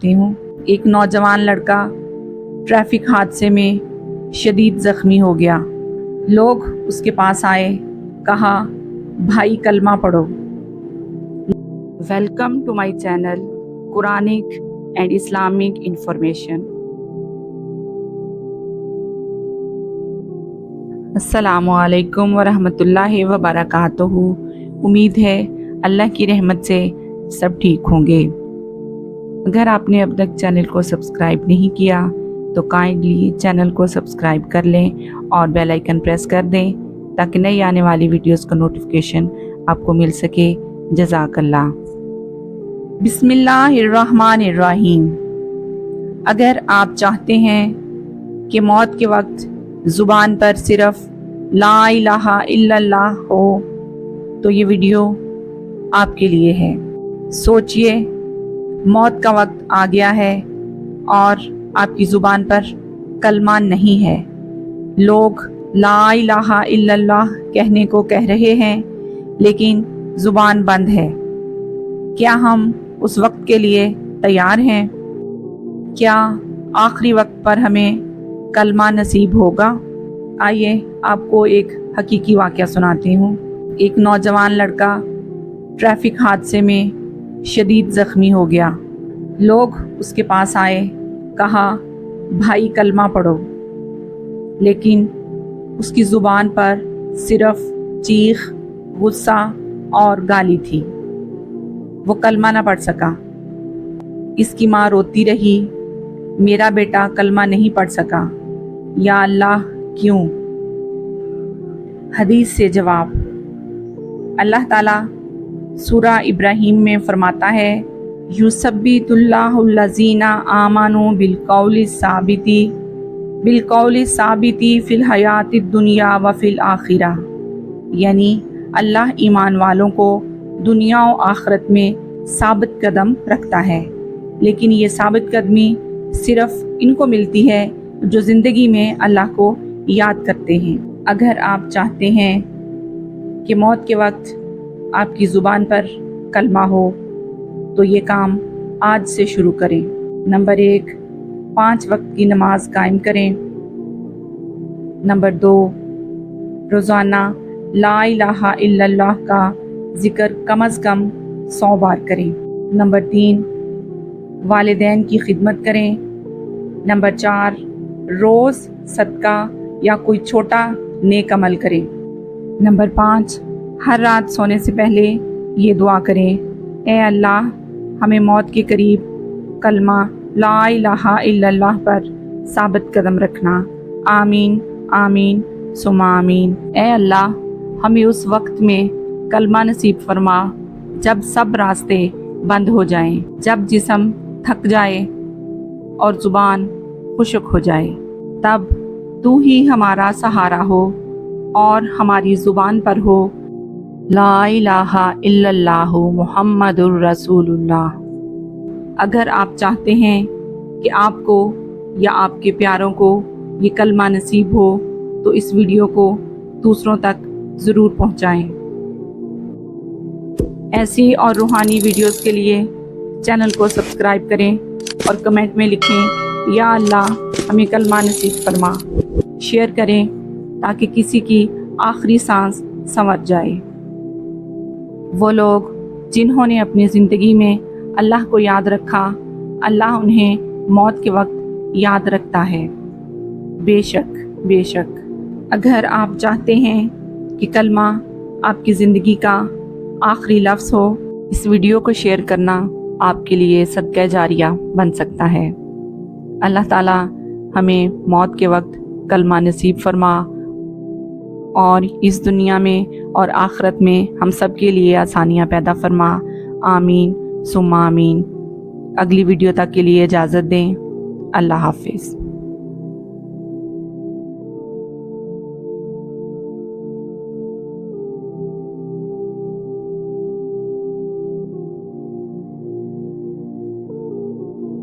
سناتی ہوں۔ ایک نوجوان لڑکا ٹریفک حادثے میں شدید زخمی ہو گیا۔ لوگ اس کے پاس آئے، کہا بھائی کلمہ پڑھو۔ Welcome to my channel Quranic and Islamic information. السلام علیکم ورحمۃ اللہ وبرکاتہ۔ امید ہے اللہ کی رحمت سے سب ٹھیک ہوں گے۔ اگر آپ نے اب تک چینل کو سبسکرائب نہیں کیا تو کائنڈلی چینل کو سبسکرائب کر لیں اور بیل آئیکن پریس کر دیں تاکہ نئی آنے والی ویڈیوز کا نوٹیفیکیشن آپ کو مل سکے۔ جزاک اللہ۔ بسم اللہ الرحمن الرحیم۔ اگر آپ چاہتے ہیں کہ موت کے وقت زبان پر صرف لا الہ الا اللہ ہو تو یہ ویڈیو آپ کے لیے ہے۔ سوچئے، موت کا وقت آ گیا ہے اور آپ کی زبان پر کلمہ نہیں ہے۔ لوگ لا الہ الا اللہ کہنے کو کہہ رہے ہیں لیکن زبان بند ہے۔ کیا ہم اس وقت کے لیے تیار ہیں؟ کیا آخری وقت پر ہمیں کلمہ نصیب ہوگا؟ آئیے آپ کو ایک حقیقی واقعہ سناتی ہوں۔ ایک نوجوان لڑکا ٹریفک حادثے میں شدید زخمی ہو گیا۔ لوگ اس کے پاس آئے، کہا بھائی کلمہ پڑھو، لیکن اس کی زبان پر صرف چیخ، غصہ اور گالی تھی۔ وہ کلمہ نہ پڑھ سکا۔ اس کی ماں روتی رہی، میرا بیٹا کلمہ نہیں پڑھ سکا، یا اللہ کیوں؟ حدیث سے جواب۔ اللہ تعالیٰ سورہ ابراہیم میں فرماتا ہے، یثبت اللہ الذین آمنوا بالقول الثابت فی الحیات الدنیا وفی الآخرہ، یعنی اللہ ایمان والوں کو دنیا و آخرت میں ثابت قدم رکھتا ہے، لیکن یہ ثابت قدمی صرف ان کو ملتی ہے جو زندگی میں اللہ کو یاد کرتے ہیں۔ اگر آپ چاہتے ہیں کہ موت کے وقت آپ کی زبان پر کلمہ ہو تو یہ کام آج سے شروع کریں۔ نمبر 1، 5 وقت کی نماز قائم کریں۔ نمبر 2، روزانہ لا الہ الا اللہ کا ذکر کم از کم 100 بار کریں۔ نمبر 3، والدین کی خدمت کریں۔ نمبر 4، روز صدقہ یا کوئی چھوٹا نیک عمل کریں۔ نمبر 5، ہر رات سونے سے پہلے یہ دعا کریں، اے اللہ ہمیں موت کے قریب کلمہ لا الہ الا اللہ پر ثابت قدم رکھنا، آمین آمین ثم آمین۔ اے اللہ ہمیں اس وقت میں کلمہ نصیب فرما جب سب راستے بند ہو جائیں، جب جسم تھک جائے اور زبان خشک ہو جائے، تب تو ہی ہمارا سہارا ہو اور ہماری زبان پر ہو لا الہ الا اللہ محمد الرسول اللہ۔ اگر آپ چاہتے ہیں کہ آپ کو یا آپ کے پیاروں کو یہ کلمہ نصیب ہو تو اس ویڈیو کو دوسروں تک ضرور پہنچائیں۔ ایسی اور روحانی ویڈیوز کے لیے چینل کو سبسکرائب کریں اور کمنٹ میں لکھیں یا اللہ ہمیں کلمہ نصیب فرما۔ شیئر کریں تاکہ کسی کی آخری سانس سنور جائے۔ وہ لوگ جنہوں نے اپنی زندگی میں اللہ کو یاد رکھا، اللہ انہیں موت کے وقت یاد رکھتا ہے۔ بے شک بے شک۔ اگر آپ چاہتے ہیں کہ کلمہ آپ کی زندگی کا آخری لفظ ہو، اس ویڈیو کو شیئر کرنا آپ کے لیے صدقہ جاریہ بن سکتا ہے۔ اللہ تعالیٰ ہمیں موت کے وقت کلمہ نصیب فرما اور اس دنیا میں اور آخرت میں ہم سب کے لیے آسانیاں پیدا فرما، آمین ثم آمین۔ اگلی ویڈیو تک کے لیے اجازت دیں۔ اللہ حافظ۔